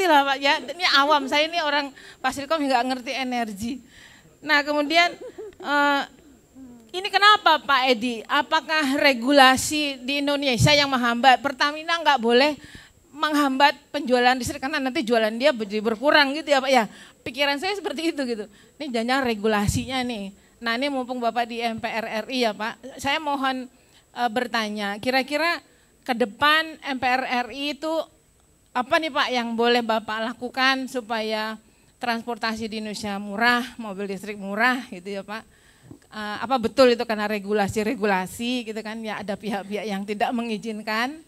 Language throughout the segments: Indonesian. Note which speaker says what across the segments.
Speaker 1: ngerti lah Pak ya, ini awam, saya ini orang Fasilkom nggak ngerti energi. Nah kemudian ini kenapa Pak Edi, apakah regulasi di Indonesia yang menghambat? Pertamina nggak boleh menghambat penjualan listrik karena nanti jualan dia jadi berkurang gitu ya Pak ya. Pikiran saya seperti itu gitu. Ini jangan regulasinya nih. Nah ini mumpung Bapak di MPR RI ya Pak, saya mohon bertanya, kira-kira ke depan MPR RI itu apa nih Pak yang boleh Bapak lakukan supaya transportasi di Indonesia murah, mobil listrik murah gitu ya Pak. Apa betul itu karena regulasi-regulasi gitu kan ya, ada pihak-pihak yang tidak mengizinkan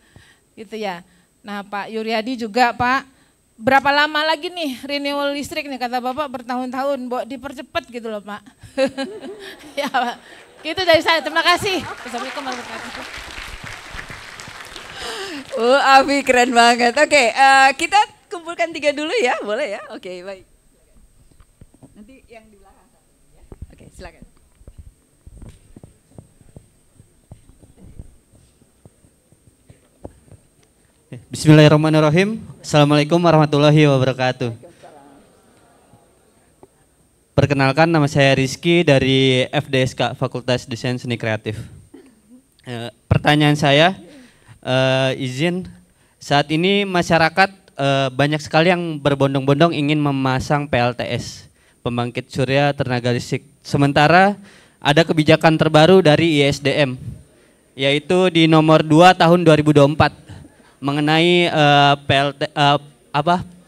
Speaker 1: gitu ya. Nah Pak Yuryadi juga Pak, berapa lama lagi nih renewal listrik nih kata Bapak bertahun-tahun, dipercepat gitu loh Pak. Ya Pak, itu dari saya, terima kasih. Assalamualaikum warahmatullahi wabarakatuh.
Speaker 2: Afi keren banget. Oke, kita kumpulkan 3 dulu ya, boleh ya? Oke, baik. Nanti yang di belakang ya. Oke, silakan.
Speaker 3: Bismillahirrahmanirrahim. Assalamualaikum warahmatullahi wabarakatuh. Perkenalkan, nama saya Rizky dari FDSK Fakultas Desain Seni Kreatif. Pertanyaan saya, izin, saat ini masyarakat banyak sekali yang berbondong-bondong ingin memasang PLTS, pembangkit surya tenaga listrik. Sementara ada kebijakan terbaru dari ISDM, yaitu di nomor 2 tahun 2024 mengenai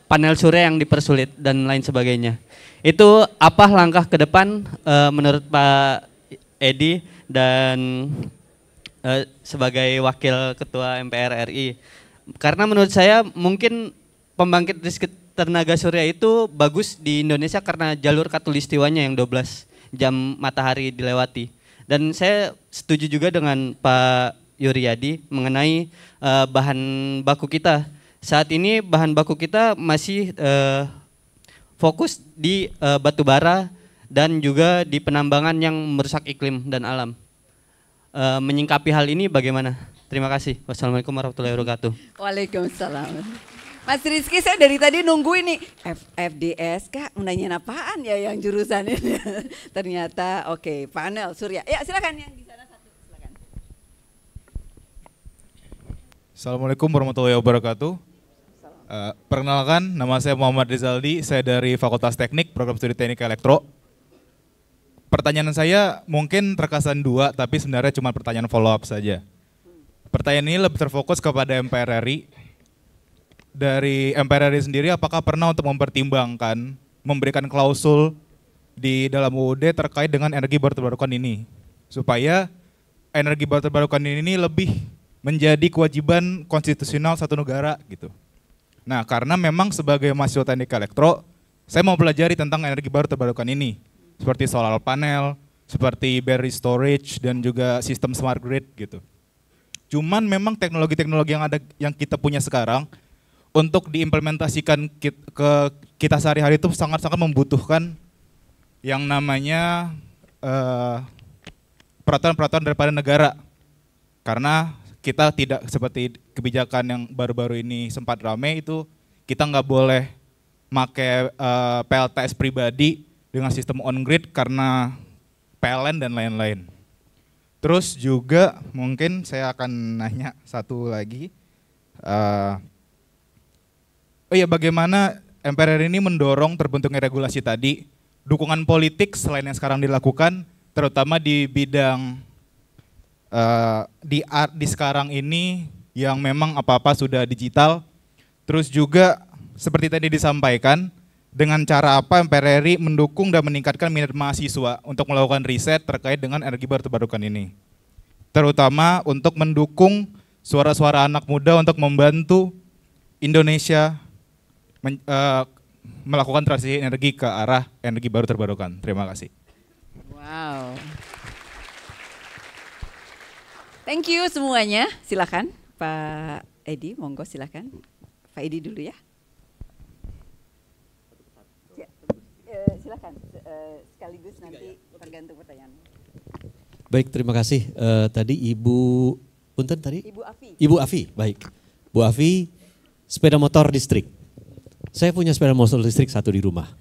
Speaker 3: panel surya yang dipersulit dan lain sebagainya. Itu apa langkah ke depan menurut Pak Edi dan sebagai Wakil Ketua MPR RI? Karena menurut saya mungkin pembangkit listrik tenaga surya itu bagus di Indonesia karena jalur khatulistiwanya yang 12 jam matahari dilewati. Dan saya setuju juga dengan Pak Yuryadi mengenai bahan baku kita. Saat ini bahan baku kita masih fokus di batu bara dan juga di penambangan yang merusak iklim dan alam. Menyingkapi hal ini bagaimana? Terima kasih. Wassalamualaikum warahmatullahi wabarakatuh.
Speaker 2: Waalaikumsalam. Mas Rizky, saya dari tadi nunggu ini FDS Kak, menanyain apaan ya yang jurusan ini. Ternyata oke, panel surya. Ya silakan yang di sana satu, silakan.
Speaker 4: Assalamualaikum warahmatullahi wabarakatuh. Perkenalkan, nama saya Muhammad Rizaldi, saya dari Fakultas Teknik, Program Studi Teknik Elektro. Pertanyaan saya mungkin terkesan 2, tapi sebenarnya cuma pertanyaan follow up saja. Pertanyaan ini lebih terfokus kepada MPR RI. Dari MPR RI sendiri, apakah pernah untuk mempertimbangkan memberikan klausul di dalam UUD terkait dengan energi baru terbarukan ini, supaya energi baru terbarukan ini lebih menjadi kewajiban konstitusional satu negara gitu. Nah, karena memang sebagai mahasiswa teknik elektro, saya mau pelajari tentang energi baru terbarukan ini, seperti solar panel, seperti battery storage, dan juga sistem smart grid gitu. Cuman memang teknologi-teknologi yang kita punya sekarang untuk diimplementasikan ke kita sehari-hari itu sangat-sangat membutuhkan yang namanya peraturan-peraturan daripada negara. Karena kita tidak seperti kebijakan yang baru-baru ini sempat rame itu, kita nggak boleh pakai PLTS pribadi dengan sistem on grid karena PLN dan lain-lain. Terus juga mungkin saya akan nanya satu lagi, bagaimana MPR ini mendorong terbentuknya regulasi tadi, dukungan politik selain yang sekarang dilakukan, terutama di bidang di sekarang ini yang memang apa-apa sudah digital. Terus juga seperti tadi disampaikan, dengan cara apa MPR RI mendukung dan meningkatkan minat mahasiswa untuk melakukan riset terkait dengan energi baru terbarukan ini. Terutama untuk mendukung suara-suara anak muda untuk membantu Indonesia melakukan transisi energi ke arah energi baru terbarukan. Terima kasih.
Speaker 2: Wow. Thank you semuanya. Silakan Pak Edi, monggo silakan. Pak Edi dulu ya. Silakan sekaligus nanti tergantung pertanyaan.
Speaker 5: Baik, terima kasih. Tadi Ibu Punten tadi?
Speaker 2: Ibu Afi.
Speaker 5: Ibu Afi, baik. Bu Afi, sepeda motor listrik. Saya punya sepeda motor listrik satu di rumah.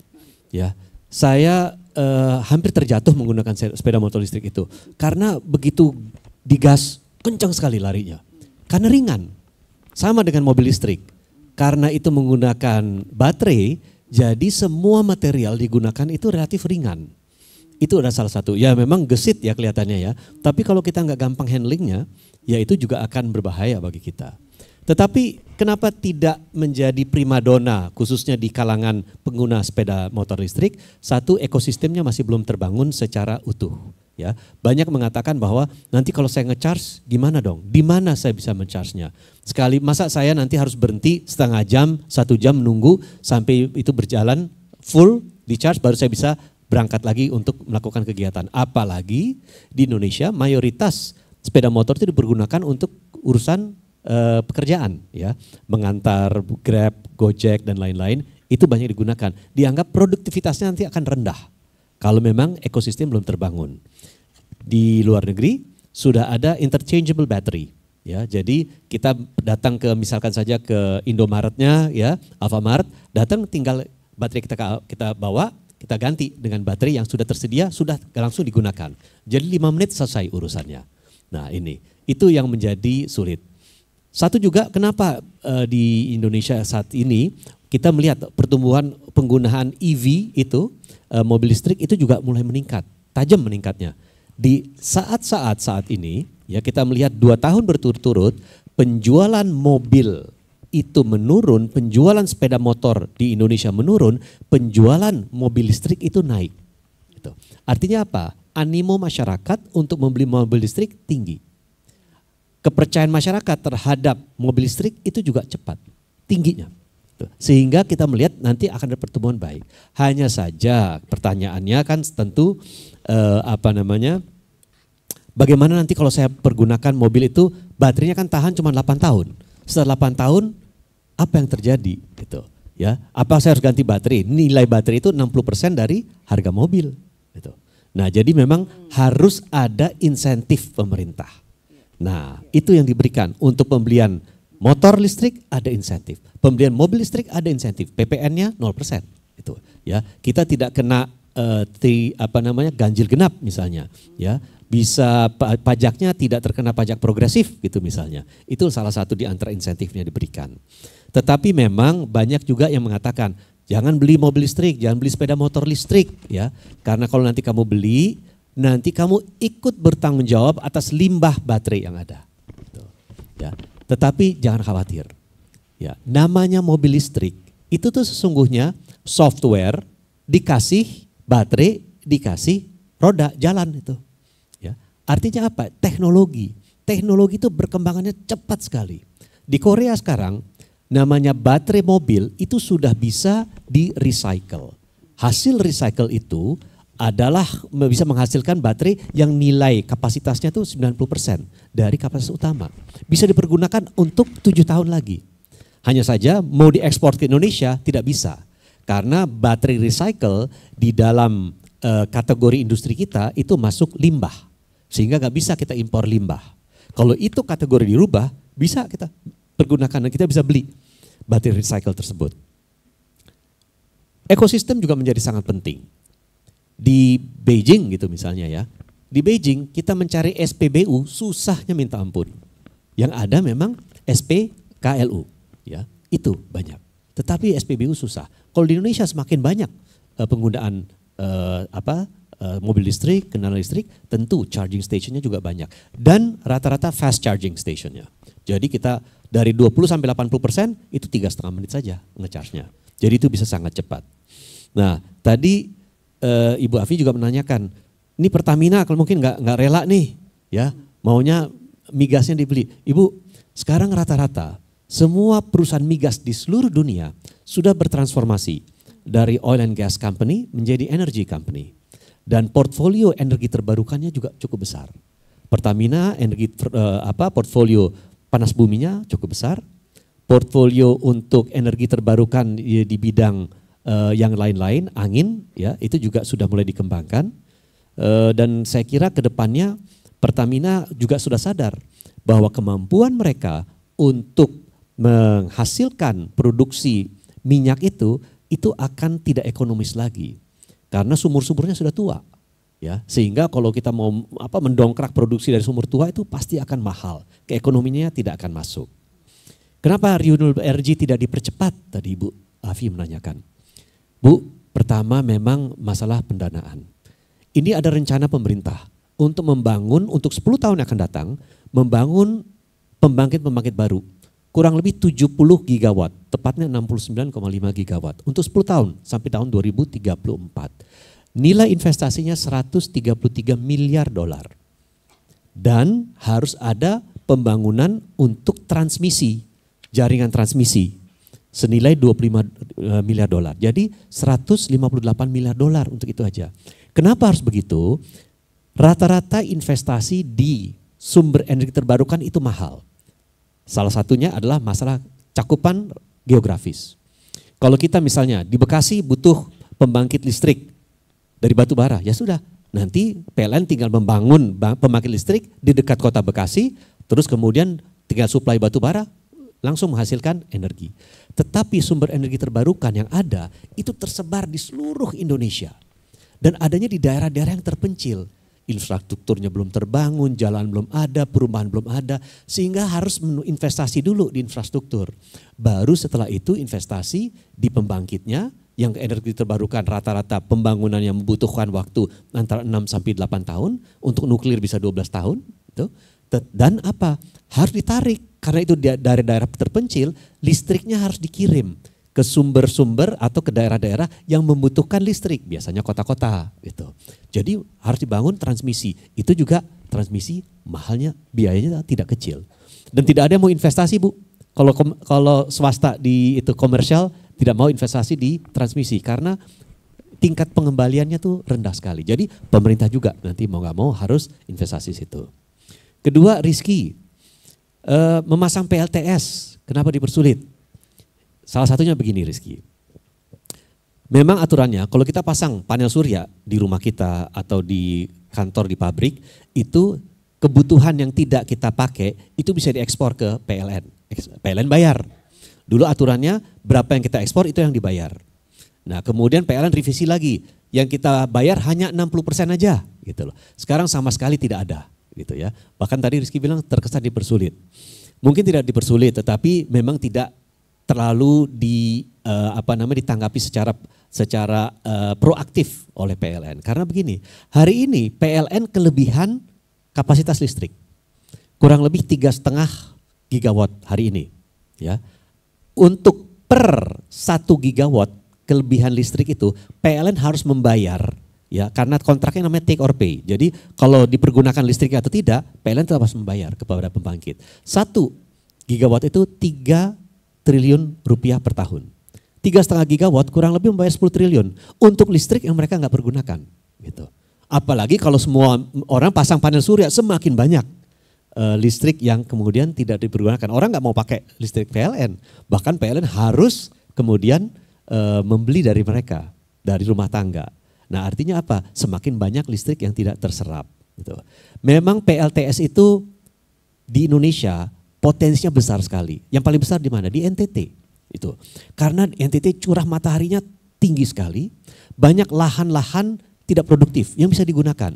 Speaker 5: Ya, saya hampir terjatuh menggunakan sepeda motor listrik itu karena begitu digas kencang sekali larinya. Karena ringan, sama dengan mobil listrik. Karena itu menggunakan baterai, jadi semua material digunakan itu relatif ringan. Itu adalah salah satu. Ya memang gesit ya kelihatannya ya. Tapi kalau kita nggak gampang handlingnya, ya itu juga akan berbahaya bagi kita. Tetapi kenapa tidak menjadi primadona khususnya di kalangan pengguna sepeda motor listrik? Satu, ekosistemnya masih belum terbangun secara utuh. Ya, banyak mengatakan bahwa nanti kalau saya nge-charge gimana dong? Di mana saya bisa men-charge-nya? Sekali masa saya nanti harus berhenti setengah jam, 1 jam menunggu sampai itu berjalan full di charge baru saya bisa berangkat lagi untuk melakukan kegiatan. Apalagi di Indonesia mayoritas sepeda motor itu dipergunakan untuk urusan pekerjaan, ya, mengantar Grab, Gojek dan lain-lain itu banyak digunakan. Dianggap produktivitasnya nanti akan rendah kalau memang ekosistem belum terbangun. Di luar negeri sudah ada interchangeable battery, ya. Jadi kita datang ke misalkan saja ke Indomaretnya, ya, Alfamart, datang tinggal baterai kita bawa. Kita ganti dengan baterai yang sudah tersedia, sudah langsung digunakan. Jadi 5 menit selesai urusannya. Nah ini, itu yang menjadi sulit. Satu juga kenapa di Indonesia saat ini kita melihat pertumbuhan penggunaan EV itu, mobil listrik itu juga mulai meningkat, tajam meningkatnya. Di saat ini ya kita melihat 2 tahun berturut-turut penjualan mobil itu menurun, penjualan sepeda motor di Indonesia menurun, penjualan mobil listrik itu naik. Gitu. Artinya apa? Animo masyarakat untuk membeli mobil listrik tinggi. Kepercayaan masyarakat terhadap mobil listrik itu juga cepat, tingginya. Sehingga kita melihat nanti akan ada pertumbuhan baik. Hanya saja pertanyaannya kan tentu bagaimana nanti kalau saya pergunakan mobil itu baterainya kan tahan cuma 8 tahun. Setelah 8 tahun apa yang terjadi gitu ya? Apa saya harus ganti baterai? Nilai baterai itu 60% dari harga mobil gitu. Nah, jadi memang harus ada insentif pemerintah. Nah, itu yang diberikan untuk pembelian motor listrik ada insentif. Pembelian mobil listrik ada insentif. PPN-nya 0% itu ya. Kita tidak kena ganjil genap misalnya ya. Bisa pajaknya tidak terkena pajak progresif gitu misalnya. Itu salah satu di antara insentifnya diberikan. Tetapi memang banyak juga yang mengatakan jangan beli mobil listrik, jangan beli sepeda motor listrik ya. Karena kalau nanti kamu beli, nanti kamu ikut bertanggung jawab atas limbah baterai yang ada. Gitu, ya. Tetapi jangan khawatir. Ya, namanya mobil listrik itu tuh sesungguhnya software dikasih baterai, dikasih roda jalan itu. Artinya apa? Teknologi itu berkembangannya cepat sekali. Di Korea sekarang namanya baterai mobil itu sudah bisa di-recycle. Hasil recycle itu adalah bisa menghasilkan baterai yang nilai kapasitasnya itu 90% dari kapasitas utama. Bisa dipergunakan untuk 7 tahun lagi. Hanya saja mau diekspor ke Indonesia tidak bisa. Karena baterai recycle di dalam kategori industri kita itu masuk limbah. Sehingga gak bisa kita impor limbah. Kalau itu kategori dirubah, bisa kita pergunakan dan kita bisa beli baterai recycle tersebut. Ekosistem juga menjadi sangat penting. Di Beijing gitu misalnya ya, di Beijing kita mencari SPBU susahnya minta ampun. Yang ada memang SPKLU, ya itu banyak. Tetapi SPBU susah. Kalau di Indonesia semakin banyak penggunaan mobil listrik, kendaraan listrik, tentu charging stationnya juga banyak. Dan rata-rata fast charging stationnya. Jadi kita dari 20 sampai 80% itu 3,5 menit saja nge-charge-nya. Jadi itu bisa sangat cepat. Nah tadi Ibu Afi juga menanyakan, ini Pertamina kalau mungkin nggak rela nih, ya maunya migasnya dibeli. Ibu, sekarang rata-rata semua perusahaan migas di seluruh dunia sudah bertransformasi dari oil and gas company menjadi energy company. Dan portfolio energi terbarukannya juga cukup besar. Pertamina portfolio panas buminya cukup besar. Portfolio untuk energi terbarukan di bidang yang lain-lain, angin ya itu juga sudah mulai dikembangkan. Dan saya kira ke depannya Pertamina juga sudah sadar bahwa kemampuan mereka untuk menghasilkan produksi minyak itu akan tidak ekonomis lagi karena sumur-sumurnya sudah tua. Ya, sehingga kalau kita mau mendongkrak produksi dari sumur tua itu pasti akan mahal, keekonominya tidak akan masuk. Kenapa renewable energy tidak dipercepat? Tadi Ibu Afi menanyakan. Bu, pertama memang masalah pendanaan. Ini ada rencana pemerintah untuk membangun untuk 10 tahun yang akan datang, membangun pembangkit-pembangkit baru. Kurang lebih 70 gigawatt, tepatnya 69,5 gigawatt untuk 10 tahun sampai tahun 2034. Nilai investasinya 133 miliar dolar. Dan harus ada pembangunan untuk transmisi, jaringan transmisi senilai 25 miliar dolar. Jadi 158 miliar dolar untuk itu aja. Kenapa harus begitu? Rata-rata investasi di sumber energi terbarukan itu mahal. Salah satunya adalah masalah cakupan geografis. Kalau kita misalnya di Bekasi butuh pembangkit listrik dari batu bara, ya sudah. Nanti PLN tinggal membangun pembangkit listrik di dekat kota Bekasi, terus kemudian tinggal suplai batu bara, langsung menghasilkan energi. Tetapi sumber energi terbarukan yang ada itu tersebar di seluruh Indonesia. Dan adanya di daerah-daerah yang terpencil. Infrastrukturnya belum terbangun, jalan belum ada, perumahan belum ada. Sehingga harus investasi dulu di infrastruktur. Baru setelah itu investasi di pembangkitnya, yang energi terbarukan rata-rata pembangunan yang membutuhkan waktu antara 6 sampai 8 tahun, untuk nuklir bisa 12 tahun. Gitu. Dan apa? Harus ditarik, karena itu dari daerah terpencil, listriknya harus dikirim ke sumber-sumber atau ke daerah-daerah yang membutuhkan listrik, biasanya kota-kota gitu. Jadi harus dibangun transmisi, itu juga transmisi mahalnya, biayanya tidak kecil. Dan tidak ada yang mau investasi Bu, kalau swasta di itu komersial tidak mau investasi di transmisi karena tingkat pengembaliannya tuh rendah sekali. Jadi pemerintah juga nanti mau gak mau harus investasi situ. Kedua, Rizky, memasang PLTS, kenapa dipersulit? Salah satunya begini Rizky, memang aturannya kalau kita pasang panel surya di rumah kita atau di kantor di pabrik, itu kebutuhan yang tidak kita pakai itu bisa diekspor ke PLN. PLN bayar. Dulu aturannya berapa yang kita ekspor itu yang dibayar. Nah kemudian PLN revisi lagi, yang kita bayar hanya 60% aja gitu loh. Sekarang sama sekali tidak ada gitu ya. Bahkan tadi Rizky bilang terkesan dipersulit. Mungkin tidak dipersulit tetapi memang tidak terlalu ditanggapi secara proaktif oleh PLN. Karena begini, hari ini PLN kelebihan kapasitas listrik kurang lebih 3,5 gigawatt hari ini. Ya, untuk per 1 gigawatt kelebihan listrik itu PLN harus membayar. Ya, karena kontraknya namanya take or pay. Jadi kalau dipergunakan listriknya atau tidak, PLN tetap harus membayar kepada pembangkit. 1 gigawatt itu 3 triliun rupiah per tahun. 3,5 gigawatt kurang lebih membayar 10 triliun untuk listrik yang mereka nggak pergunakan. Gitu. Apalagi kalau semua orang pasang panel surya, semakin banyak listrik yang kemudian tidak dipergunakan. Orang nggak mau pakai listrik PLN. Bahkan PLN harus kemudian membeli dari mereka, dari rumah tangga. Nah artinya apa? Semakin banyak listrik yang tidak terserap. Gitu. Memang PLTS itu di Indonesia potensinya besar sekali. Yang paling besar di mana? Di NTT. Itu. Karena NTT curah mataharinya tinggi sekali, banyak lahan-lahan tidak produktif yang bisa digunakan.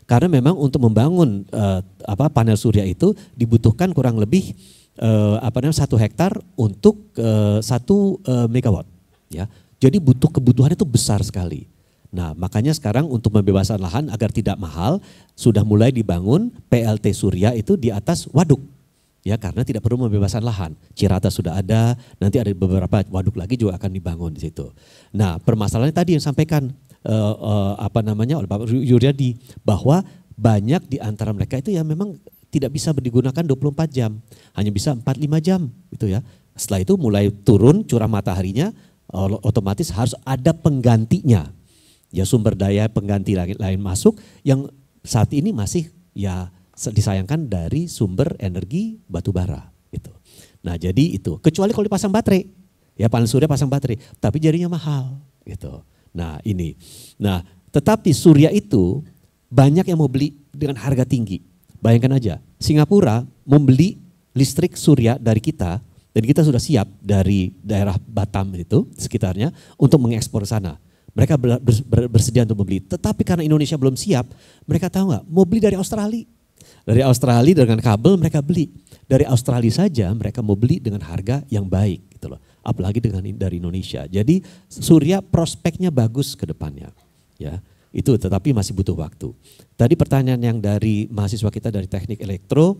Speaker 5: Karena memang untuk membangun panel surya itu dibutuhkan kurang lebih 1 hektar untuk 1 megawatt. Ya. Jadi kebutuhan itu besar sekali. Nah makanya sekarang untuk pembebasan lahan agar tidak mahal sudah mulai dibangun PLT surya itu di atas waduk. Ya karena tidak perlu membebaskan lahan. Cirata sudah ada, nanti ada beberapa waduk lagi juga akan dibangun di situ. Nah permasalahannya tadi yang sampaikan oleh Bapak Yuryadi bahwa banyak di antara mereka itu yang memang tidak bisa digunakan 24 jam, hanya bisa 4-5 jam gitu ya. Setelah itu mulai turun curah mataharinya, otomatis harus ada penggantinya. Ya sumber daya pengganti lain masuk yang saat ini masih ya disayangkan dari sumber energi batu bara gitu. Nah jadi itu kecuali kalau dipasang baterai, ya panel surya pasang baterai, tapi jadinya mahal gitu. Nah ini, tetapi surya itu banyak yang mau beli dengan harga tinggi. Bayangkan aja, Singapura membeli listrik surya dari kita Dan kita sudah siap dari daerah Batam itu sekitarnya untuk mengekspor ke sana. Mereka bersedia untuk membeli. Tetapi karena Indonesia belum siap, mereka tahu nggak? Mau beli dari Australia. Dari Australia dengan kabel mereka beli. Dari Australia saja mereka mau beli dengan harga yang baik gitu loh. Apalagi dari Indonesia. Jadi Surya prospeknya bagus ke depannya. Ya, itu tetapi masih butuh waktu. Tadi pertanyaan yang dari mahasiswa kita dari Teknik Elektro,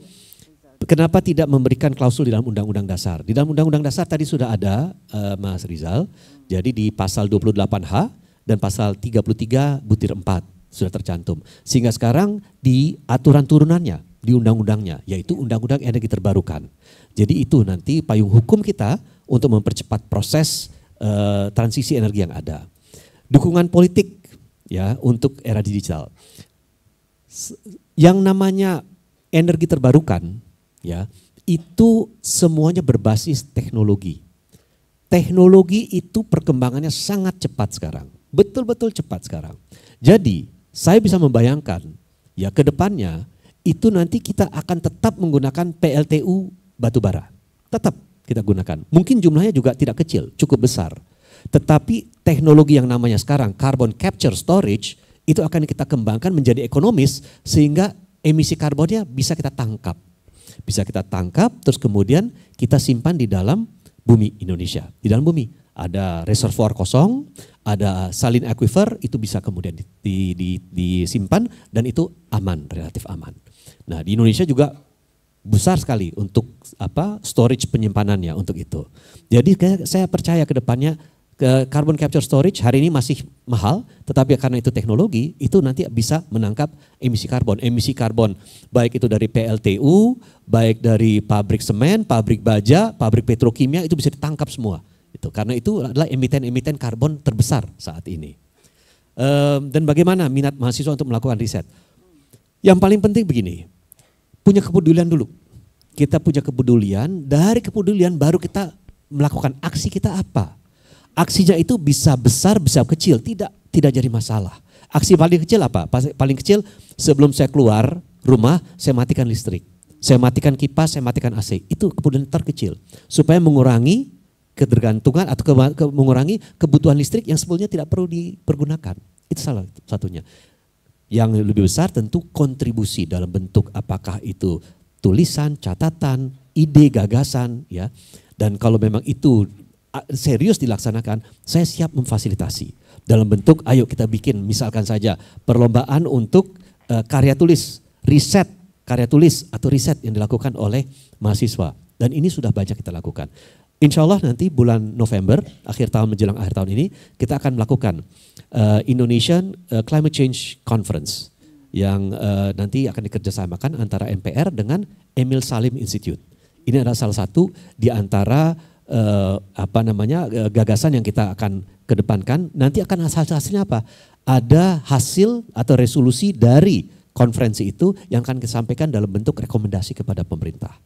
Speaker 5: kenapa tidak memberikan klausul di dalam Undang-Undang Dasar? Di dalam Undang-Undang Dasar tadi sudah ada Mas Rizal. Jadi di pasal 28H dan pasal 33 butir 4 sudah tercantum. Sehingga sekarang di aturan turunannya, di undang-undangnya, yaitu Undang-Undang Energi Terbarukan. Jadi itu nanti payung hukum kita untuk mempercepat proses transisi energi yang ada. Dukungan politik ya untuk era digital. Yang namanya energi terbarukan ya, itu semuanya berbasis teknologi. Teknologi itu perkembangannya sangat cepat sekarang. Betul-betul cepat sekarang. Jadi saya bisa membayangkan ya ke depannya itu nanti kita akan tetap menggunakan PLTU batubara. Tetap kita gunakan. Mungkin jumlahnya juga tidak kecil, cukup besar. Tetapi teknologi yang namanya sekarang carbon capture storage itu akan kita kembangkan menjadi ekonomis sehingga emisi karbonnya bisa kita tangkap. Bisa kita tangkap terus kemudian kita simpan di dalam bumi Indonesia. Di dalam bumi ada reservoir kosong, ada salin aquifer, itu bisa kemudian disimpan dan itu aman, relatif aman. Nah di Indonesia juga besar sekali untuk storage penyimpanannya untuk itu. Jadi saya percaya ke depannya carbon capture storage hari ini masih mahal, tetapi karena itu teknologi, itu nanti bisa menangkap emisi karbon. Emisi karbon baik itu dari PLTU, baik dari pabrik semen, pabrik baja, pabrik petrokimia, itu bisa ditangkap semua. Itu karena itu adalah emiten-emiten karbon terbesar saat ini. Dan bagaimana minat mahasiswa untuk melakukan riset? Yang paling penting begini, punya kepedulian dulu. Kita punya kepedulian, dari kepedulian baru kita melakukan aksi kita apa. Aksinya itu bisa besar, bisa kecil, tidak jadi masalah. Aksi paling kecil apa? Paling kecil sebelum saya keluar rumah, saya matikan listrik. Saya matikan kipas, saya matikan AC. Itu kepedulian terkecil. Supaya mengurangi ketergantungan atau mengurangi kebutuhan listrik yang sebetulnya tidak perlu dipergunakan. Itu salah satunya. Yang lebih besar tentu kontribusi dalam bentuk apakah itu tulisan, catatan, ide, gagasan, ya. Dan kalau memang itu serius dilaksanakan, saya siap memfasilitasi. Dalam bentuk, ayo kita bikin misalkan saja perlombaan untuk karya tulis, riset, karya tulis atau riset yang dilakukan oleh mahasiswa. Dan ini sudah banyak kita lakukan. Insya Allah nanti bulan November, akhir tahun menjelang akhir tahun ini, kita akan melakukan Indonesian Climate Change Conference yang nanti akan dikerjasamakan antara MPR dengan Emil Salim Institute. Ini adalah salah satu di antara gagasan yang kita akan kedepankan. Nanti akan hasilnya apa? Ada hasil atau resolusi dari konferensi itu yang akan disampaikan dalam bentuk rekomendasi kepada pemerintah.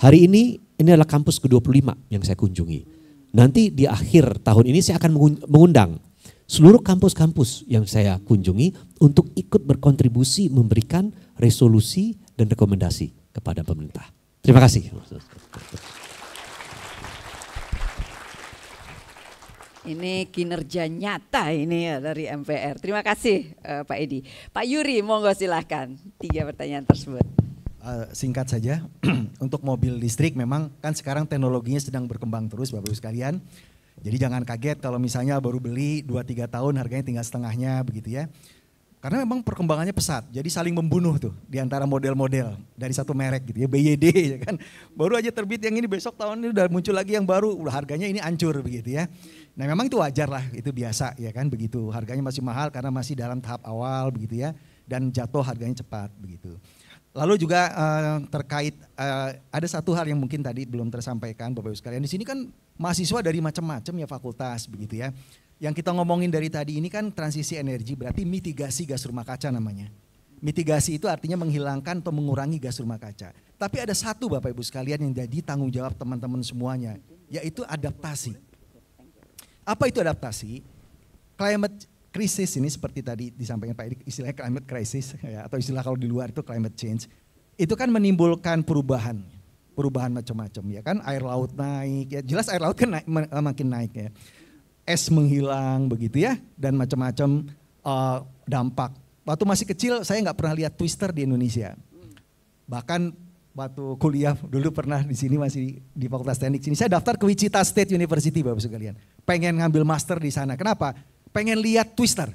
Speaker 5: Hari ini adalah kampus ke-25 yang saya kunjungi. Nanti di akhir tahun ini saya akan mengundang seluruh kampus-kampus yang saya kunjungi untuk ikut berkontribusi memberikan resolusi dan rekomendasi kepada pemerintah. Terima kasih.
Speaker 2: Ini kinerja nyata ini ya dari MPR. Terima kasih Pak Edi. Pak Yuri, monggo silahkan 3 pertanyaan tersebut.
Speaker 6: Singkat saja, untuk mobil listrik memang kan sekarang teknologinya sedang berkembang terus Bapak Ibu sekalian. Jadi jangan kaget kalau misalnya baru beli 2-3 tahun harganya tinggal setengahnya begitu ya. Karena memang perkembangannya pesat, jadi saling membunuh tuh di antara model-model dari satu merek gitu ya, BYD ya kan. Baru aja terbit yang ini, besok tahun ini udah muncul lagi yang baru, udah harganya ini hancur begitu ya. Nah memang itu wajar lah, itu biasa ya kan begitu. Harganya masih mahal karena masih dalam tahap awal begitu ya, dan jatuh harganya cepat begitu. Lalu juga terkait ada satu hal yang mungkin tadi belum tersampaikan Bapak Ibu sekalian. Di sini kan mahasiswa dari macam-macam ya fakultas begitu ya. Yang kita ngomongin dari tadi ini kan transisi energi, berarti mitigasi gas rumah kaca namanya. Mitigasi itu artinya menghilangkan atau mengurangi gas rumah kaca. Tapi ada satu Bapak Ibu sekalian yang jadi tanggung jawab teman-teman semuanya, yaitu adaptasi. Apa itu adaptasi? Climate krisis ini seperti tadi disampaikan Pak Edik, istilahnya climate crisis ya, atau istilah kalau di luar itu climate change. Itu kan menimbulkan perubahan. perubahan macam-macam ya kan, air laut naik ya, jelas air laut kan makin naik ya, es menghilang begitu ya, dan macam-macam dampak. Waktu masih kecil saya nggak pernah lihat twister di Indonesia, bahkan waktu kuliah dulu pernah di sini, masih di Fakultas Teknik sini, saya daftar ke Wichita State University Bapak sekalian, pengen ngambil master di sana. Kenapa? Pengen lihat twister.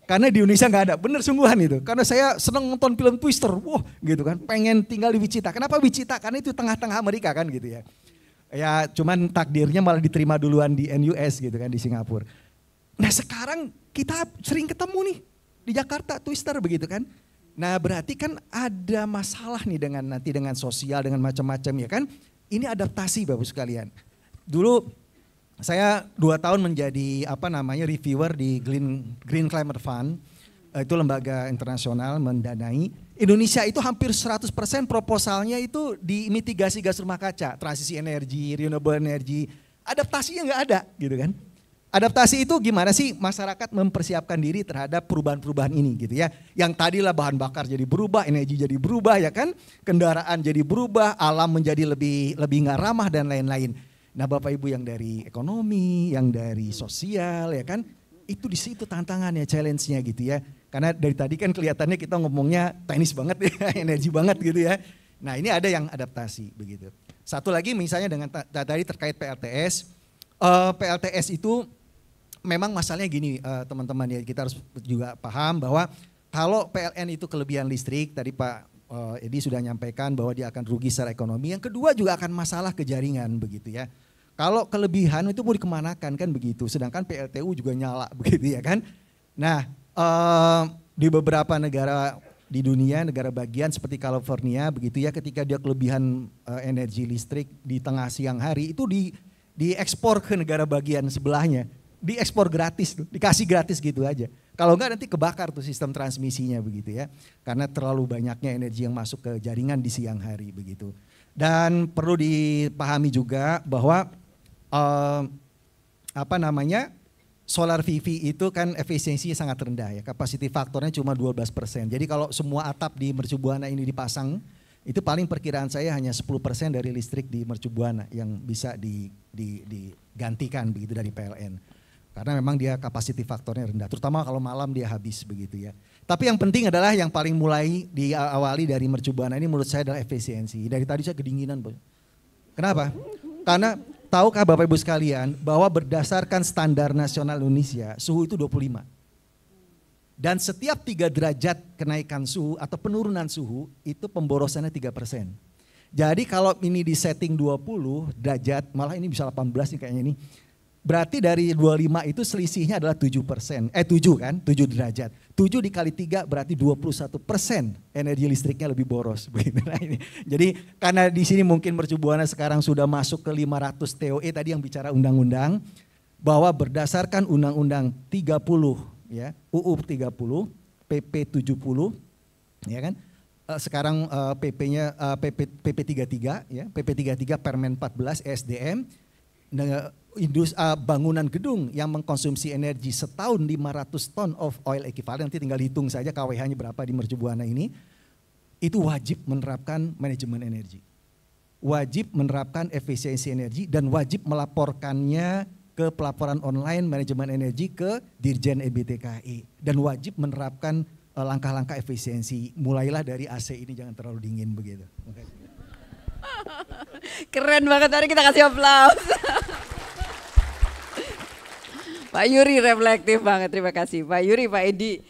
Speaker 6: Karena di Indonesia nggak ada, bener sungguhan itu. Karena saya seneng nonton film twister, wah gitu kan, pengen tinggal di Wichita. Kenapa Wichita? Karena itu tengah-tengah Amerika kan gitu ya. Ya cuman takdirnya malah diterima duluan di NUS gitu kan, di Singapura. Nah sekarang kita sering ketemu nih di Jakarta twister begitu kan. Nah berarti kan ada masalah nih dengan sosial, dengan macam-macam ya kan. Ini adaptasi Bapak sekalian. Dulu saya 2 tahun menjadi reviewer di Green Climate Fund. Itu lembaga internasional mendanai. Indonesia itu hampir 100% proposalnya itu di mitigasi gas rumah kaca, transisi energi, renewable energy. Adaptasinya nggak ada gitu kan. Adaptasi itu gimana sih masyarakat mempersiapkan diri terhadap perubahan-perubahan ini gitu ya. Yang tadilah bahan bakar jadi berubah, energi jadi berubah ya kan. Kendaraan jadi berubah, alam menjadi lebih nggak ramah dan lain-lain. Nah Bapak Ibu yang dari ekonomi, yang dari sosial ya kan. Itu di situ tantangannya, challenge-nya gitu ya. Karena dari tadi kan kelihatannya kita ngomongnya teknis banget ya, energi banget gitu ya. Nah ini ada yang adaptasi begitu. Satu lagi misalnya dengan tadi terkait PLTS. PLTS itu memang masalahnya gini teman-teman ya, kita harus juga paham bahwa kalau PLN itu kelebihan listrik, tadi Pak Edi sudah nyampaikan bahwa dia akan rugi secara ekonomi. Yang kedua juga akan masalah ke jaringan begitu ya. Kalau kelebihan itu mau dikemanakan kan begitu, sedangkan PLTU juga nyala begitu ya kan. Nah di beberapa negara di dunia, negara bagian seperti California begitu ya, ketika dia kelebihan energi listrik di tengah siang hari itu diekspor ke negara bagian sebelahnya, diekspor gratis, dikasih gratis gitu aja. Kalau enggak nanti kebakar tuh sistem transmisinya begitu ya, karena terlalu banyaknya energi yang masuk ke jaringan di siang hari begitu. Dan perlu dipahami juga bahwa solar PV itu kan efisiensinya sangat rendah ya, capacity faktornya cuma 12%. Jadi kalau semua atap di Mercu Buana ini dipasang, itu paling perkiraan saya hanya 10% dari listrik di Mercu Buana yang bisa digantikan begitu dari PLN. Karena memang dia capacity faktornya rendah, terutama kalau malam dia habis begitu ya. Tapi yang penting adalah yang paling mulai diawali dari Mercu Buana ini menurut saya adalah efisiensi. Dari tadi saya kedinginan, Bos. Kenapa? Karena tahukah Bapak Ibu sekalian bahwa berdasarkan standar nasional Indonesia suhu itu 25. Dan setiap 3 derajat kenaikan suhu atau penurunan suhu itu pemborosannya 3%. Jadi kalau ini di setting 20 derajat, malah ini bisa 18 nih kayaknya ini. Berarti dari 25 itu selisihnya adalah 7%. 7 kan, 7 derajat. 7 dikali 3 berarti 21% energi listriknya lebih boros. Nah ini. Jadi karena di sini mungkin Mercu Buana sekarang sudah masuk ke 500 TOE tadi yang bicara undang-undang. Bahwa berdasarkan undang-undang 30 ya, UU 30, PP 70 ya kan. Sekarang PP-nya PP 33 ya, PP 33 Permen 14 ESDM. Bangunan gedung yang mengkonsumsi energi setahun 500 ton of oil equivalent, nanti tinggal hitung saja KWH-nya berapa di Mercu Buana ini, itu wajib menerapkan manajemen energi. Wajib menerapkan efisiensi energi dan wajib melaporkannya ke pelaporan online manajemen energi ke Dirjen EBTKI. Dan wajib menerapkan langkah-langkah efisiensi, mulailah dari AC ini jangan terlalu dingin begitu.
Speaker 2: Keren banget, tadi kita kasih aplaus. Pak Yuri reflektif banget, terima kasih Pak Yuri, Pak Edi.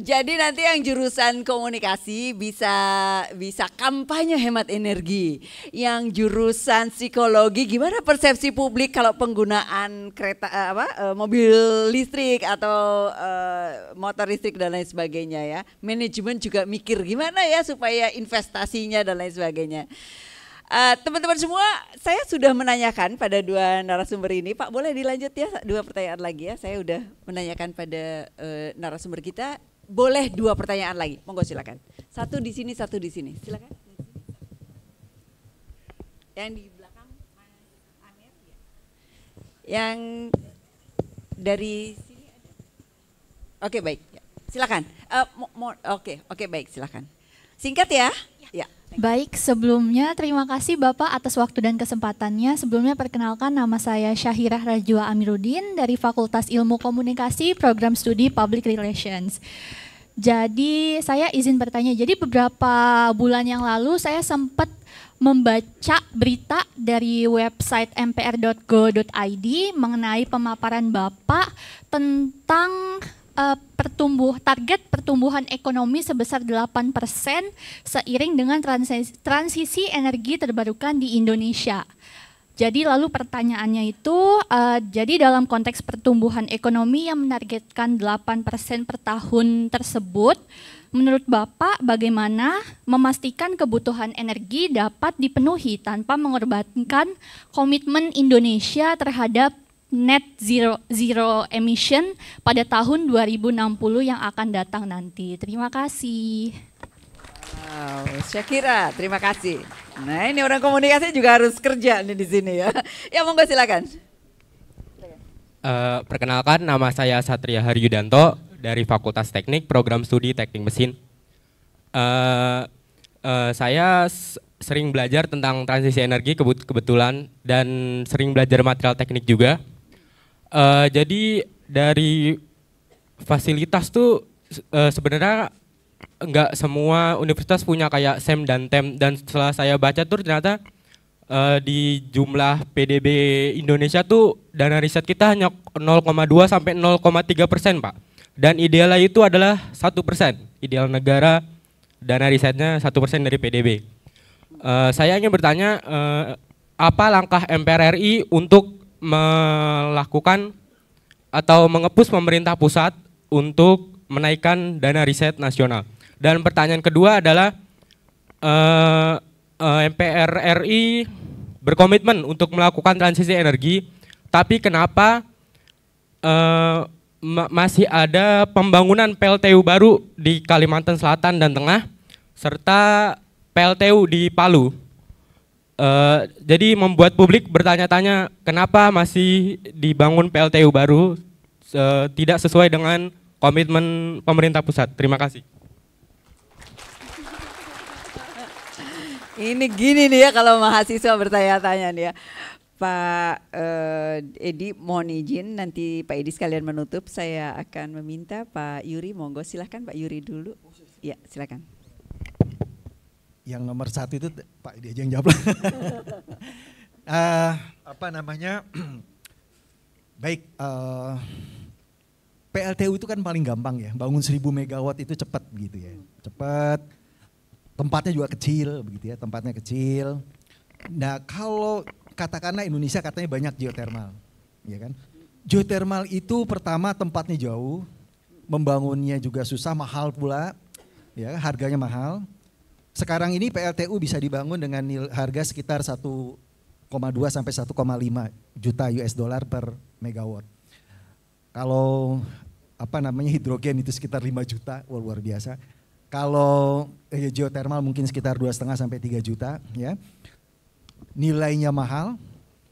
Speaker 2: Jadi nanti yang jurusan komunikasi bisa kampanye hemat energi. Yang jurusan psikologi gimana persepsi publik kalau penggunaan mobil listrik atau motor listrik dan lain sebagainya ya. Manajemen juga mikir gimana ya supaya investasinya dan lain sebagainya. Teman-teman semua, saya sudah menanyakan pada 2 narasumber ini. Pak, boleh dilanjut ya 2 pertanyaan lagi ya. Saya udah menanyakan pada narasumber kita. Boleh 2 pertanyaan lagi, monggo silakan. 1 di sini, 1 di sini. Silakan. Yang di belakang Mas Amir ya. Yang dari sini ada. Oke, baik. Ya. Silakan. Oke, baik, silakan. Singkat ya. Ya.
Speaker 7: Baik, sebelumnya terima kasih Bapak atas waktu dan kesempatannya. Sebelumnya perkenalkan, nama saya Syahirah Rajwa Amiruddin dari Fakultas Ilmu Komunikasi, Program Studi Public Relations. Jadi saya izin bertanya, jadi beberapa bulan yang lalu saya sempat membaca berita dari website mpr.go.id mengenai pemaparan Bapak tentang target pertumbuhan ekonomi sebesar 8% seiring dengan transisi energi terbarukan di Indonesia. Jadi lalu pertanyaannya itu, jadi dalam konteks pertumbuhan ekonomi yang menargetkan 8% per tahun tersebut, menurut Bapak bagaimana memastikan kebutuhan energi dapat dipenuhi tanpa mengorbankan komitmen Indonesia terhadap net zero emission pada tahun 2060 yang akan datang nanti. Terima kasih.
Speaker 2: Wow, Syakira, terima kasih. Nah, ini orang komunikasi juga harus kerja nih di sini ya. Ya, monggo silakan.
Speaker 8: Perkenalkan, nama saya Satria Haryudanto dari Fakultas Teknik, Program Studi Teknik Mesin. Saya sering belajar tentang transisi energi kebetulan dan sering belajar material teknik juga. Jadi dari fasilitas tuh sebenarnya enggak semua universitas punya kayak SEM dan TEM, dan setelah saya baca tuh ternyata di jumlah PDB Indonesia tuh dana riset kita hanya 0,2 sampai 0,3%, Pak. Dan idealnya itu adalah 1%. Ideal negara dana risetnya 1% dari PDB. Saya ingin bertanya, apa langkah MPR RI untuk melakukan atau mengepus pemerintah pusat untuk menaikkan dana riset nasional. Dan pertanyaan kedua adalah MPR RI berkomitmen untuk melakukan transisi energi, tapi kenapa masih ada pembangunan PLTU baru di Kalimantan Selatan dan Tengah serta PLTU di Palu? Jadi membuat publik bertanya-tanya kenapa masih dibangun PLTU baru tidak sesuai dengan komitmen pemerintah pusat. Terima kasih.
Speaker 2: Ini gini nih ya kalau mahasiswa bertanya-tanya nih ya. Pak Edi mohon izin, nanti Pak Edi sekalian menutup, saya akan meminta Pak Yuri, monggo silahkan Pak Yuri dulu. Ya silahkan.
Speaker 6: Yang nomor satu itu Pak Edi aja yang jawab. Apa namanya? Baik, PLTU itu kan paling gampang ya, bangun 1000 megawatt itu cepat begitu ya, cepat. Tempatnya juga kecil begitu ya, tempatnya kecil. Nah kalau katakanlah Indonesia katanya banyak geothermal, ya kan? Geothermal itu pertama tempatnya jauh, membangunnya juga susah, mahal pula, ya harganya mahal. Sekarang ini PLTU bisa dibangun dengan harga sekitar 1,2 sampai 1,5 juta US dollar per megawatt. Kalau apa namanya hidrogen itu sekitar 5 juta, wah, luar biasa. Kalau geothermal mungkin sekitar 2,5 sampai 3 juta, ya. Nilainya mahal.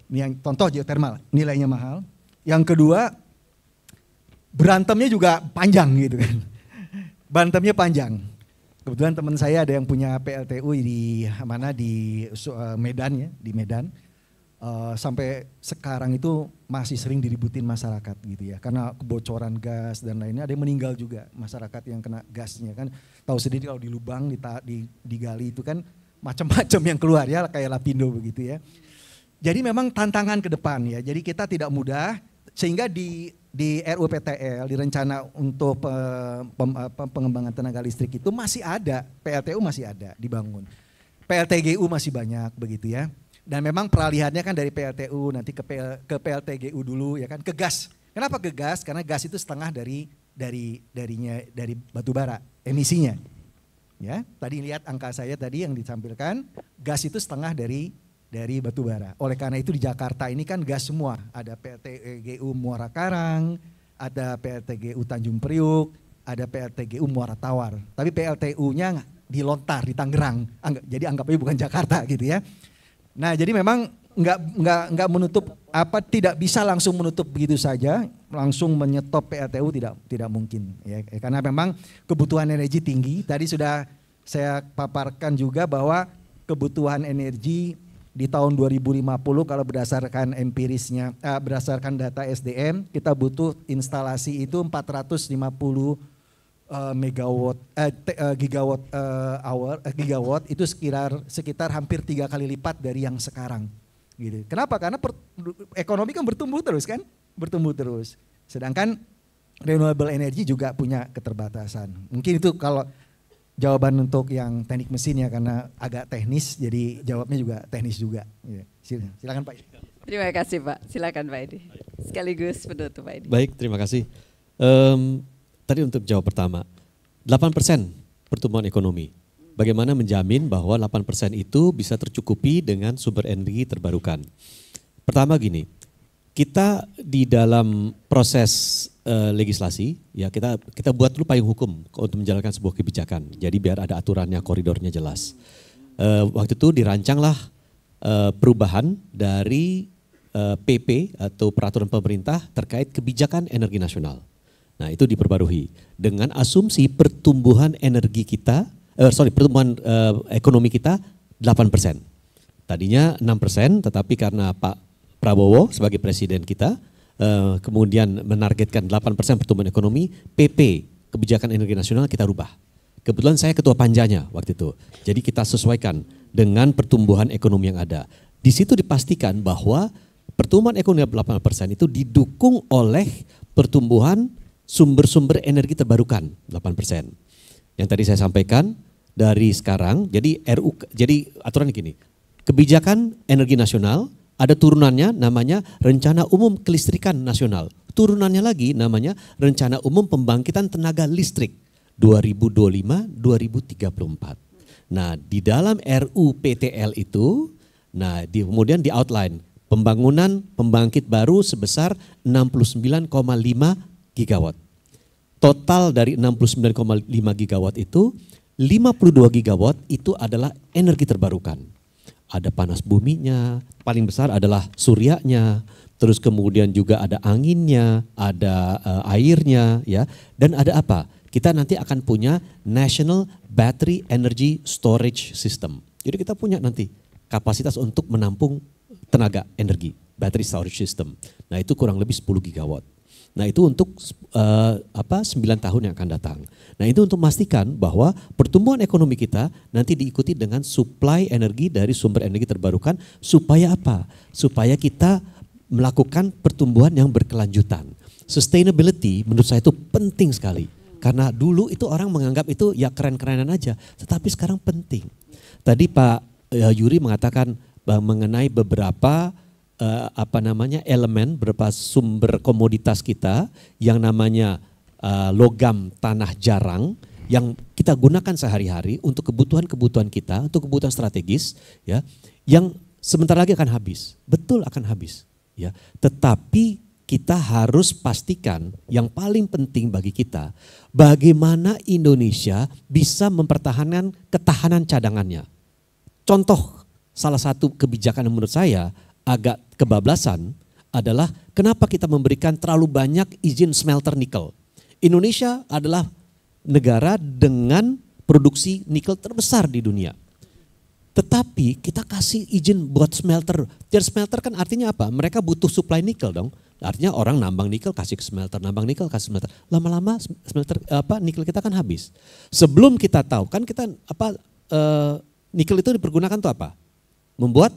Speaker 6: Ini yang contoh geothermal, nilainya mahal. Yang kedua, berantemnya juga panjang gitu kan. Berantemnya panjang. Kebetulan teman saya ada yang punya PLTU di mana di Medan ya, di Medan. Sampai sekarang itu masih sering diributin masyarakat gitu ya, karena kebocoran gas dan lainnya. Ada yang meninggal juga masyarakat yang kena gasnya kan. Tahu sendiri kalau di lubang digali itu kan macam-macam yang keluar ya, kayak lapindo begitu ya. Jadi memang tantangan ke depan ya. Jadi kita tidak mudah, sehingga di RUPTL, di rencana untuk pengembangan tenaga listrik itu masih ada, PLTU masih ada dibangun. PLTGU masih banyak begitu ya. Dan memang peralihannya kan dari PLTU nanti ke PLTGU dulu ya kan, ke gas. Kenapa ke gas? Karena gas itu setengah dari batu bara emisinya. Ya, tadi lihat angka saya tadi yang ditampilkan, gas itu setengah dari batu bara. Oleh karena itu di Jakarta ini kan gas semua, ada PLTGU Muara Karang, ada PLTGU Tanjung Priuk, ada PLTGU Muara Tawar. Tapi PLTU-nya di Lontar, di Tangerang. Jadi anggapnya bukan Jakarta gitu ya. Nah, jadi memang nggak menutup tidak bisa langsung menutup begitu saja, langsung menyetop PLTU tidak mungkin ya, karena memang kebutuhan energi tinggi. Tadi sudah saya paparkan juga bahwa kebutuhan energi di tahun 2050 kalau berdasarkan empirisnya, berdasarkan data SDM, kita butuh instalasi itu 450 gigawatt itu sekitar hampir 3 kali lipat dari yang sekarang. Gitu. Kenapa? Karena ekonomi kan bertumbuh terus kan, bertumbuh terus. Sedangkan renewable energy juga punya keterbatasan. Mungkin itu kalau jawaban untuk yang teknik mesin ya, karena agak teknis, jadi jawabnya juga teknis juga. Silakan Pak.
Speaker 2: Terima kasih Pak. Silakan Pak Edi. Sekaligus penutup Pak Edi.
Speaker 5: Baik, terima kasih. Tadi untuk jawab pertama, 8% pertumbuhan ekonomi. Bagaimana menjamin bahwa 8% itu bisa tercukupi dengan sumber energi terbarukan? Pertama gini, kita di dalam proses legislasi, ya kita buat dulu payung hukum untuk menjalankan sebuah kebijakan. Jadi biar ada aturannya, koridornya jelas. Waktu itu dirancanglah perubahan dari PP atau peraturan pemerintah terkait kebijakan energi nasional. Nah itu diperbarui dengan asumsi pertumbuhan energi kita, pertumbuhan ekonomi kita 8%. Tadinya 6%, tetapi karena Pak Prabowo sebagai presiden kita kemudian menargetkan 8% pertumbuhan ekonomi, PP kebijakan energi nasional kita rubah. Kebetulan saya ketua panjanya waktu itu. Jadi kita sesuaikan dengan pertumbuhan ekonomi yang ada. Di situ dipastikan bahwa pertumbuhan ekonomi 8% itu didukung oleh pertumbuhan sumber-sumber energi terbarukan 8%. Yang tadi saya sampaikan dari sekarang, jadi aturan gini, kebijakan energi nasional ada turunannya namanya Rencana Umum Kelistrikan Nasional. Turunannya lagi namanya Rencana Umum Pembangkitan Tenaga Listrik 2025-2034. Nah di dalam RUPTL itu, kemudian di outline pembangunan pembangkit baru sebesar 69,5 gigawatt. Total dari 69,5 gigawatt itu, 52 gigawatt itu adalah energi terbarukan. Ada panas buminya, paling besar adalah suryanya, terus kemudian juga ada anginnya, ada airnya, ya. Dan ada apa? Kita nanti akan punya National Battery Energy Storage System. Jadi kita punya nanti kapasitas untuk menampung tenaga energi, battery storage system. Nah itu kurang lebih 10 gigawatt. Nah itu untuk 9 tahun yang akan datang. Nah itu untuk memastikan bahwa pertumbuhan ekonomi kita nanti diikuti dengan supply energi dari sumber energi terbarukan. Supaya apa? Supaya kita melakukan pertumbuhan yang berkelanjutan. Sustainability menurut saya itu penting sekali. Karena dulu itu orang menganggap itu ya keren-kerenan aja. Tetapi sekarang penting. Tadi Pak Yuri mengatakan mengenai beberapa elemen, beberapa sumber komoditas kita yang namanya logam tanah jarang yang kita gunakan sehari-hari untuk kebutuhan-kebutuhan kita, untuk kebutuhan strategis, ya, yang sebentar lagi akan habis. Betul akan habis, ya. Tetapi kita harus pastikan yang paling penting bagi kita, bagaimana Indonesia bisa mempertahankan ketahanan cadangannya. Contoh salah satu kebijakan yang menurut saya agak kebablasan adalah kenapa kita memberikan terlalu banyak izin smelter nikel. Indonesia adalah negara dengan produksi nikel terbesar di dunia. Tetapi kita kasih izin buat smelter. Jadi smelter kan artinya apa? Mereka butuh supply nikel dong. Artinya orang nambang nikel kasih ke smelter, nambang nikel kasih smelter. Lama-lama smelter nikel kita kan habis. Sebelum kita tahu kan kita nikel itu dipergunakan untuk apa? Membuat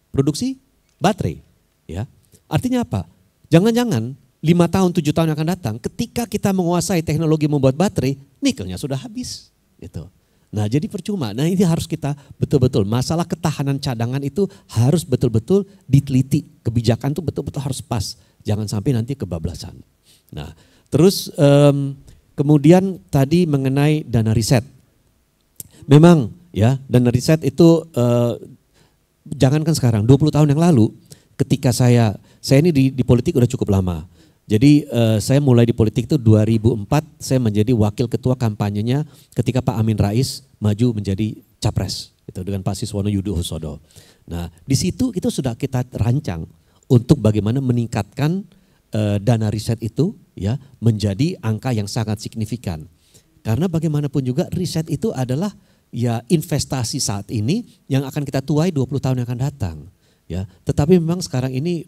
Speaker 5: produksi baterai, ya. Artinya apa? Jangan-jangan 5 tahun, 7 tahun yang akan datang, ketika kita menguasai teknologi membuat baterai, nikelnya sudah habis, gitu. Nah, jadi percuma. Nah, ini harus kita betul-betul masalah ketahanan cadangan itu harus betul-betul diteliti. Kebijakan itu betul-betul harus pas, jangan sampai nanti kebablasan. Nah, terus kemudian tadi mengenai dana riset, memang ya dana riset itu jangankan sekarang, 20 tahun yang lalu ketika saya ini di politik udah cukup lama. Jadi saya mulai di politik itu 2004, saya menjadi wakil ketua kampanyenya ketika Pak Amin Rais maju menjadi capres gitu, dengan Pak Siswono Yudhoyono. Nah di situ itu sudah kita rancang untuk bagaimana meningkatkan dana riset itu ya menjadi angka yang sangat signifikan. Karena bagaimanapun juga riset itu adalah ya investasi saat ini yang akan kita tuai 20 tahun yang akan datang. Ya, tetapi memang sekarang ini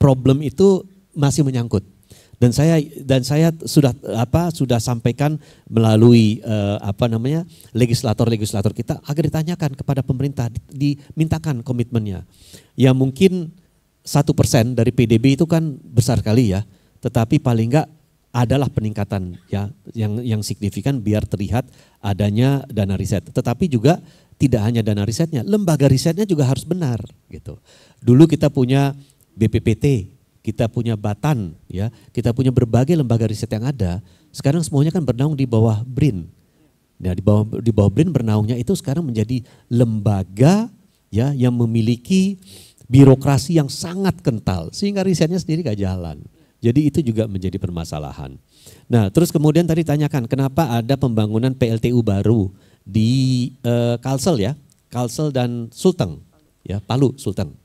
Speaker 5: problem itu masih menyangkut. Dan saya sudah sampaikan melalui legislator kita agar ditanyakan kepada pemerintah, dimintakan komitmennya. Ya mungkin 1% dari PDB itu kan besar sekali ya, tetapi paling enggak adalah peningkatan ya yang signifikan biar terlihat adanya dana riset. Tetapi juga tidak hanya dana risetnya, lembaga risetnya juga harus benar gitu. Dulu kita punya BPPT, kita punya Batan, ya, kita punya berbagai lembaga riset yang ada. Sekarang semuanya kan bernaung di bawah BRIN. Nah, di bawah BRIN bernaungnya itu sekarang menjadi lembaga ya yang memiliki birokrasi yang sangat kental sehingga risetnya sendiri gak jalan. Jadi itu juga menjadi permasalahan. Nah, terus kemudian tadi tanyakan kenapa ada pembangunan PLTU baru di Kalsel ya, Kalsel dan Sulteng, ya Palu Sulteng.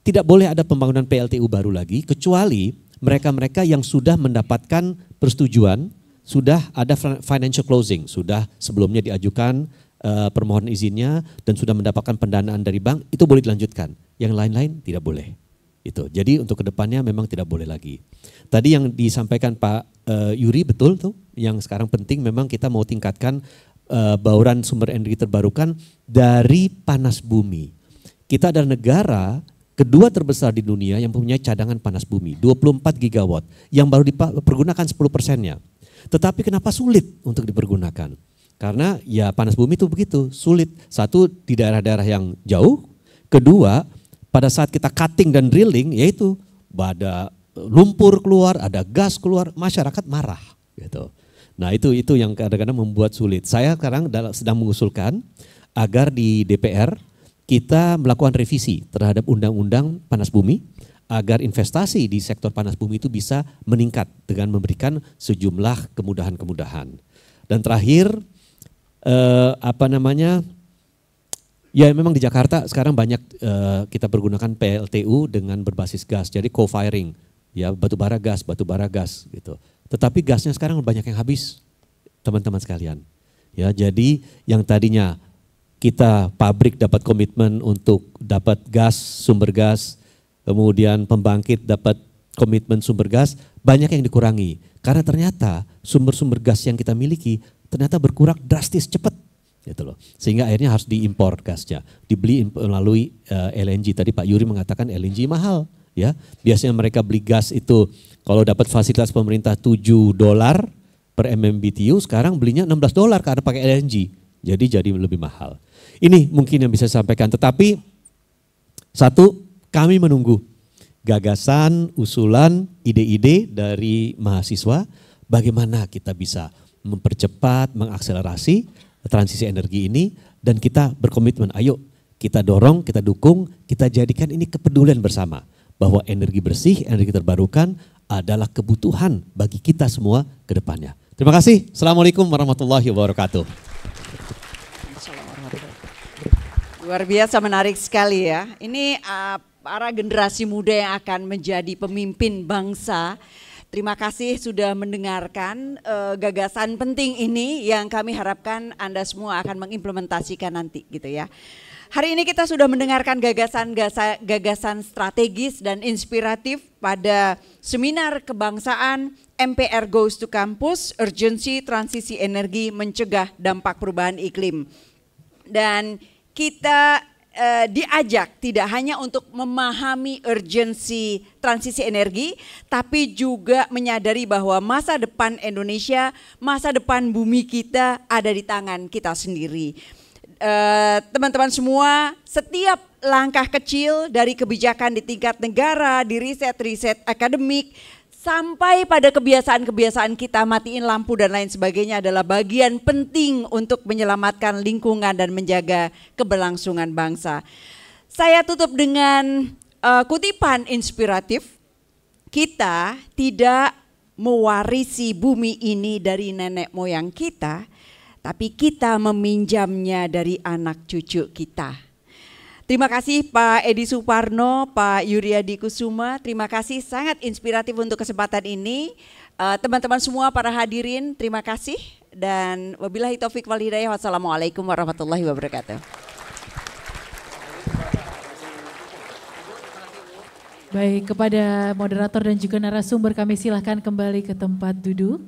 Speaker 5: Tidak boleh ada pembangunan PLTU baru lagi kecuali mereka-mereka yang sudah mendapatkan persetujuan, sudah ada financial closing, sudah sebelumnya diajukan permohonan izinnya dan sudah mendapatkan pendanaan dari bank, itu boleh dilanjutkan. Yang lain-lain tidak boleh. Itu. Jadi untuk kedepannya memang tidak boleh lagi. Tadi yang disampaikan Pak Yuri betul tuh, yang sekarang penting memang kita mau tingkatkan bauran sumber energi terbarukan dari panas bumi. Kita adalah negara kedua terbesar di dunia yang mempunyai cadangan panas bumi, 24 gigawatt, yang baru dipergunakan 10%-nya. Tetapi kenapa sulit untuk dipergunakan? Karena ya panas bumi itu begitu, sulit. Satu, di daerah-daerah yang jauh. Kedua, pada saat kita cutting dan drilling, yaitu ada lumpur keluar, ada gas keluar, masyarakat marah. Gitu. Nah itu yang kadang-kadang membuat sulit. Saya sekarang sedang mengusulkan agar di DPR, kita melakukan revisi terhadap undang-undang panas bumi agar investasi di sektor panas bumi itu bisa meningkat dengan memberikan sejumlah kemudahan-kemudahan. Dan terakhir ya memang di Jakarta sekarang banyak kita pergunakan PLTU dengan berbasis gas, jadi co-firing, ya batu bara gas gitu. Tetapi gasnya sekarang banyak yang habis, teman-teman sekalian. Ya, jadi yang tadinya kita pabrik dapat komitmen untuk dapat gas, sumber gas, kemudian pembangkit dapat komitmen sumber gas, banyak yang dikurangi. Karena ternyata sumber-sumber gas yang kita miliki ternyata berkurang drastis cepat. Gitu loh. Sehingga akhirnya harus diimpor gasnya, dibeli melalui LNG. Tadi Pak Yuri mengatakan LNG mahal. Ya, biasanya mereka beli gas itu kalau dapat fasilitas pemerintah $7 per MMBTU, sekarang belinya $16 karena pakai LNG. Jadi lebih mahal. Ini mungkin yang bisa saya sampaikan, tetapi satu, kami menunggu gagasan, usulan, ide-ide dari mahasiswa bagaimana kita bisa mempercepat, mengakselerasi transisi energi ini dan kita berkomitmen, ayo kita dorong, kita dukung, kita jadikan ini kepedulian bersama bahwa energi bersih, energi terbarukan adalah kebutuhan bagi kita semua ke depannya. Terima kasih. Assalamualaikum warahmatullahi wabarakatuh.
Speaker 2: Luar biasa menarik sekali ya. Ini para generasi muda yang akan menjadi pemimpin bangsa. Terima kasih sudah mendengarkan gagasan penting ini yang kami harapkan Anda semua akan mengimplementasikan nanti gitu ya. Hari ini kita sudah mendengarkan gagasan strategis dan inspiratif pada seminar kebangsaan MPR Goes to Campus, Urgensi Transisi Energi Mencegah Dampak Perubahan Iklim. Dan kita diajak tidak hanya untuk memahami urgensi transisi energi, tapi juga menyadari bahwa masa depan Indonesia, masa depan bumi kita ada di tangan kita sendiri. Teman-teman semua, setiap langkah kecil dari kebijakan di tingkat negara, di riset-riset akademik, sampai pada kebiasaan-kebiasaan kita matiin lampu dan lain sebagainya adalah bagian penting untuk menyelamatkan lingkungan dan menjaga keberlangsungan bangsa. Saya tutup dengan kutipan inspiratif, kita tidak mewarisi bumi ini dari nenek moyang kita, tapi kita meminjamnya dari anak cucu kita. Terima kasih Pak Edi Suparno, Pak Yuryadi Kusuma, terima kasih sangat inspiratif untuk kesempatan ini. Teman-teman semua para hadirin, terima kasih dan wabillahi taufik wal hidayah. Wassalamualaikum warahmatullahi wabarakatuh.
Speaker 9: Baik, kepada moderator dan juga narasumber kami silahkan kembali ke tempat duduk.